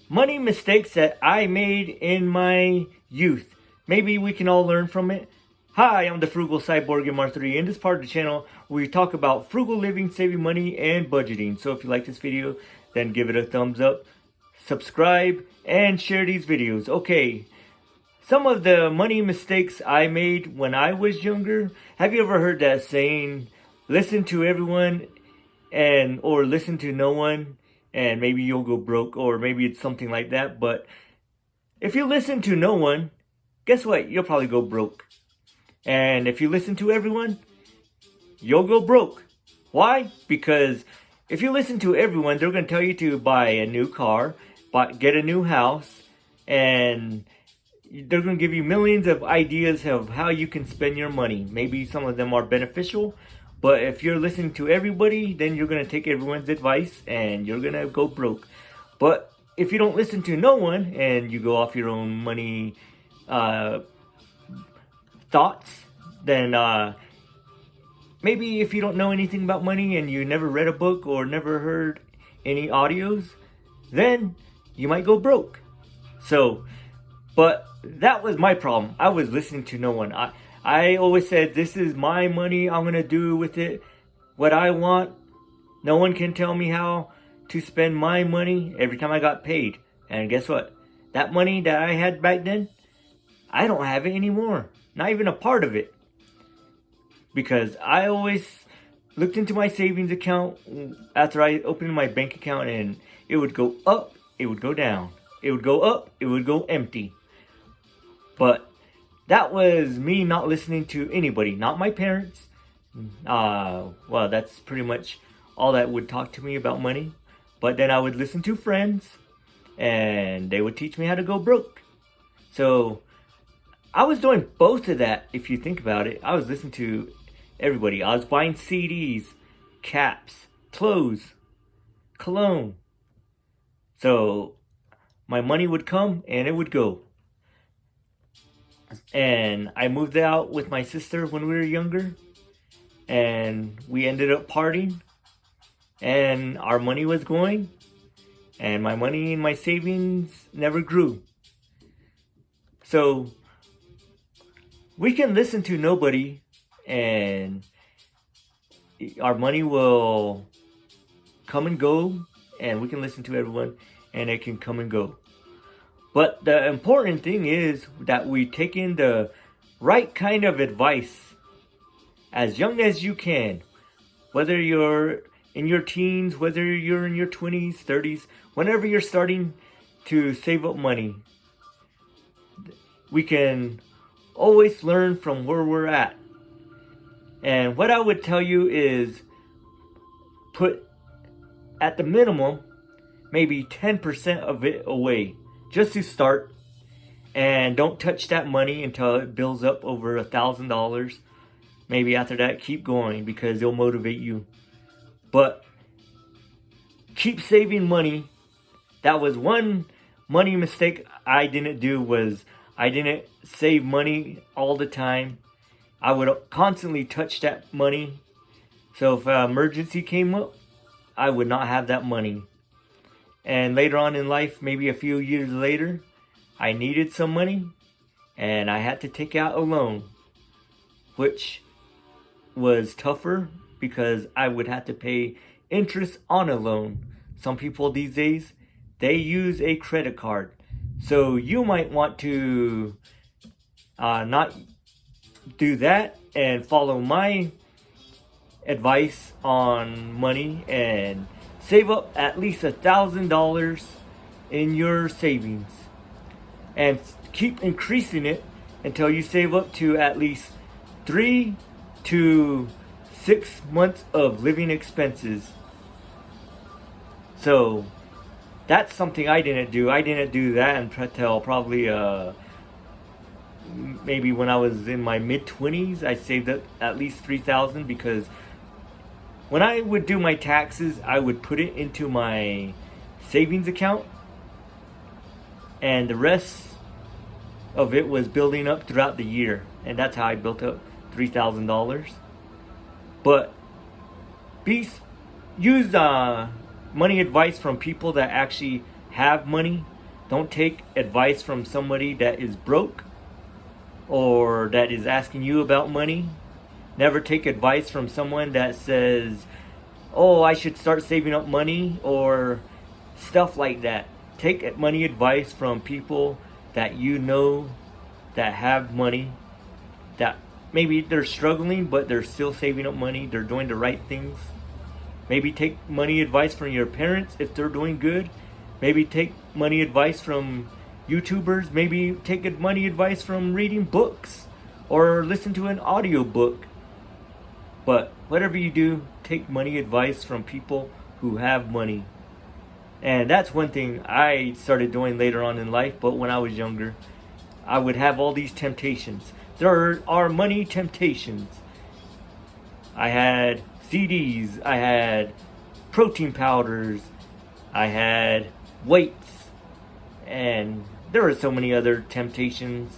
money mistakes that I made in my youth. Maybe we can all learn from it. Hi, I'm the Frugal Cyborg MR3. In this part of the channel, we talk about frugal living, saving money, and budgeting. So if you like this video, then give it a thumbs up, subscribe, and share these videos. Okay, some of the money mistakes I made when I was younger. Have you ever heard that saying, listen to everyone or listen to no one and maybe you'll go broke, or maybe it's something like that. But if you listen to no one, guess what? You'll probably go broke. And if you listen to everyone, you'll go broke. Why? Because if you listen to everyone, they're going to tell you to buy a new car, get a new house, and they're going to give you millions of ideas of how you can spend your money. Maybe some of them are beneficial, but if you're listening to everybody, then you're going to take everyone's advice and you're going to go broke. But if you don't listen to no one and you go off your own money thoughts, then maybe if you don't know anything about money and you never read a book or never heard any audios, then you might go broke. But that was my problem. I was listening to no one. I always said, this is my money. I'm going to do with it what I want. No one can tell me how to spend my money every time I got paid. And guess what? That money that I had back then, I don't have it anymore. Not even a part of it. Because I always looked into my savings account after I opened my bank account, and it would go up, it would go down. It would go up, it would go empty. But that was me not listening to anybody, not my parents. Well, that's pretty much all that would talk to me about money. But then I would listen to friends, and they would teach me how to go broke. So I was doing both of that, if you think about it. I was listening to everybody. I was buying CDs, caps, clothes, cologne. So my money would come and it would go. And I moved out with my sister when we were younger, and we ended up partying, and our money was going, and my money and my savings never grew. So we can listen to nobody and our money will come and go, and we can listen to everyone and it can come and go. But the important thing is that we take in the right kind of advice as young as you can. Whether you're in your teens, whether you're in your 20s, 30s, whenever you're starting to save up money, we can always learn from where we're at. And what I would tell you is put at the minimum maybe 10% of it away just to start, and don't touch that money until it builds up over $1,000. Maybe after that, keep going, because it'll motivate you. But keep saving money. That was one money mistake I didn't do, was I didn't save money all the time. I would constantly touch that money. So if an emergency came up, I would not have that money. And later on in life, maybe a few years later, I needed some money and I had to take out a loan, which was tougher because I would have to pay interest on a loan. Some people these days, they use a credit card. So you might want to not do that and follow my advice on money and save up at least $1,000 in your savings, and keep increasing it until you save up to at least 3 to 6 months of living expenses. So that's something I didn't do. I didn't do that until probably maybe when I was in my mid-20s. I saved up at least $3,000, because when I would do my taxes, I would put it into my savings account, and the rest of it was building up throughout the year, and that's how I built up $3,000. But use money advice from people that actually have money, Don't take advice from somebody that is broke or that is asking you about money. Never take advice from someone that says, oh, I should start saving up money or stuff like that. Take money advice from people that you know that have money, that maybe they're struggling but they're still saving up money, they're doing the right things. Maybe take money advice from your parents if they're doing good. Maybe take money advice from YouTubers. Maybe take money advice from reading books or listen to an audiobook. But whatever you do, take money advice from people who have money. And that's one thing I started doing later on in life, but when I was younger, I would have all these temptations. There are money temptations. I had CDs, I had protein powders, I had weights, and there were so many other temptations.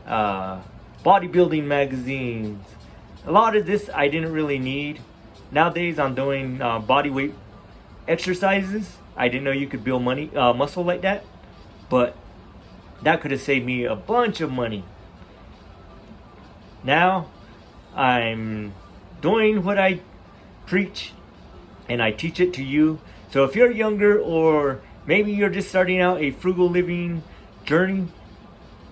Bodybuilding magazines. A lot of this I didn't really need. Nowadays I'm doing body weight exercises. I didn't know you could build muscle like that, but that could have saved me a bunch of money. Now I'm doing what I preach and I teach it to you. So if you're younger or maybe you're just starting out a frugal living journey,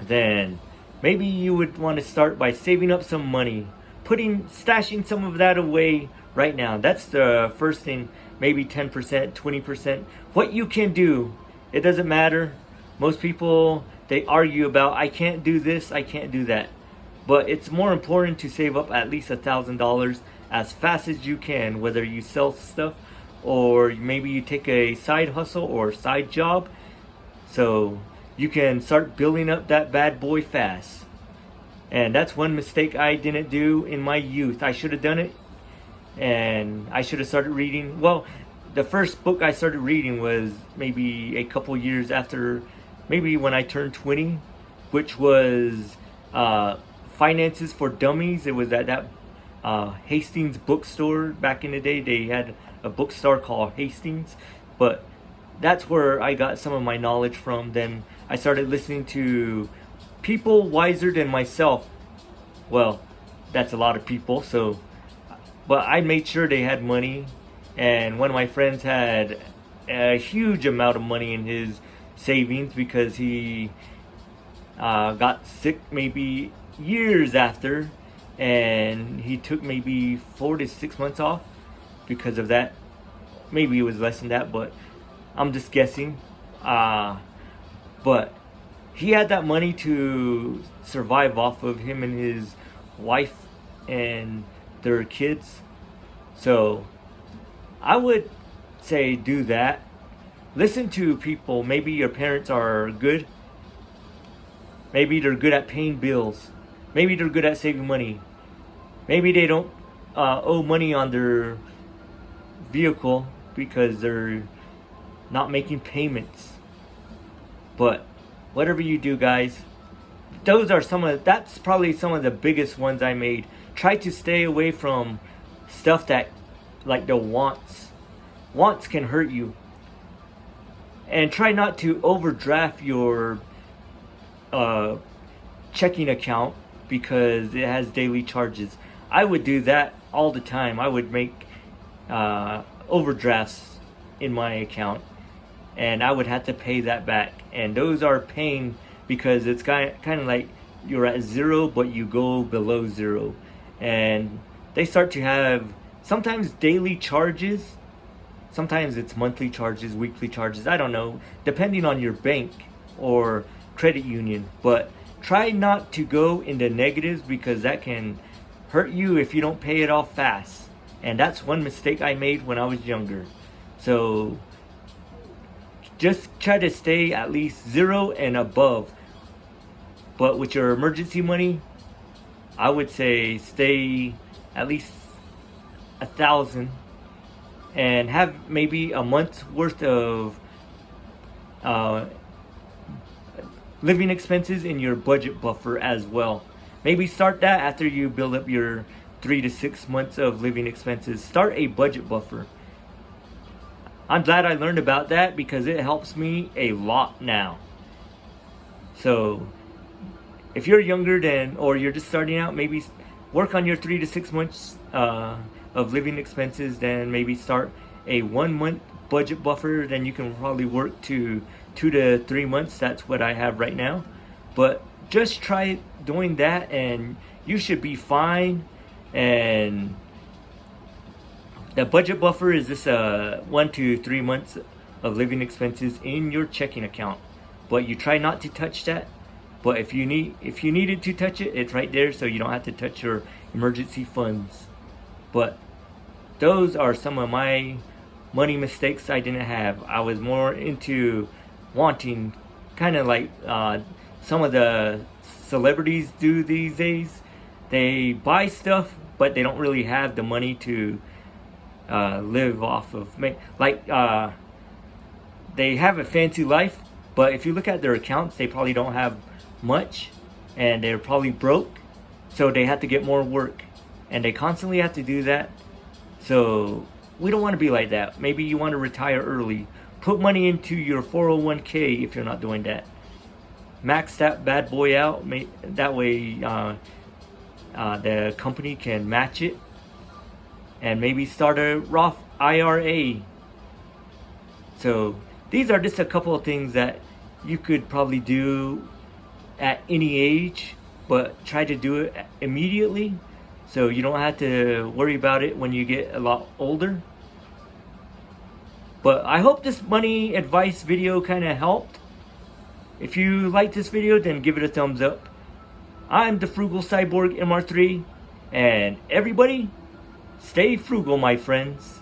then maybe you would want to start by saving up some money, stashing some of that away right now. That's the first thing. Maybe 10%, 20%. What you can do, it doesn't matter. Most people, they argue about, I can't do this, I can't do that. But it's more important to save up at least $1,000 as fast as you can, whether you sell stuff or maybe you take a side hustle or side job, so you can start building up that bad boy fast. And that's one mistake I didn't do in my youth. I should have done it, and I should have started reading. Well, the first book I started reading was maybe a couple years after, maybe when I turned 20, which was Finances for Dummies. It was at that Hastings bookstore back in the day. They had a bookstore called Hastings, but that's where I got some of my knowledge from. Then I started listening to people wiser than myself. Well, that's a lot of people, so, but I made sure they had money, and one of my friends had a huge amount of money in his savings because he got sick maybe years after, and he took maybe 4 to 6 months off because of that. Maybe it was less than that, but I'm just guessing. But he had that money to survive off of, him and his wife and their kids. So I would say do that. Listen to people. Maybe your parents are good. Maybe they're good at paying bills. Maybe they're good at saving money. Maybe they don't owe money on their vehicle because they're not making payments. But whatever you do, guys, that's probably some of the biggest ones I made. Try to stay away from stuff that, like the wants. Wants can hurt you. And try not to overdraft your checking account because it has daily charges. I would do that all the time. I would make overdrafts in my account, and I would have to pay that back. And those are pain because it's kind of like you're at zero, but you go below zero. And they start to have sometimes daily charges. Sometimes it's monthly charges, weekly charges. I don't know, depending on your bank or credit union. But try not to go into negatives because that can hurt you if you don't pay it off fast. And that's one mistake I made when I was younger. So just try to stay at least zero and above. But with your emergency money, I would say stay at least 1,000 and have maybe a month's worth of living expenses in your budget buffer as well. Maybe start that after you build up your 3 to 6 months of living expenses. Start a budget buffer. I'm glad I learned about that because it helps me a lot now. So if you're younger than, or you're just starting out, maybe work on your 3 to 6 months of living expenses. Then maybe start a 1 month budget buffer. Then you can probably work to 2 to 3 months. That's what I have right now. But just try doing that, and you should be fine. And the budget buffer is just 1 to 3 months of living expenses in your checking account. But you try not to touch that. But if you needed to touch it, it's right there, so you don't have to touch your emergency funds. But those are some of my money mistakes I didn't have. I was more into wanting, kind of like some of the celebrities do these days. They buy stuff, but they don't really have the money to live off of. Like they have a fancy life, but if you look at their accounts, they probably don't have much, and they're probably broke, so they have to get more work, and they constantly have to do that. So we don't want to be like that. Maybe you want to retire early. Put money into your 401k if you're not doing that. Max that bad boy out. That way the company can match it. And maybe start a Roth IRA. So these are just a couple of things that you could probably do at any age, but try to do it immediately, so you don't have to worry about it when you get a lot older. But I hope this money advice video kind of helped. If you like this video, then give it a thumbs up. I'm the Frugal Cyborg MR3, and everybody, stay frugal, my friends.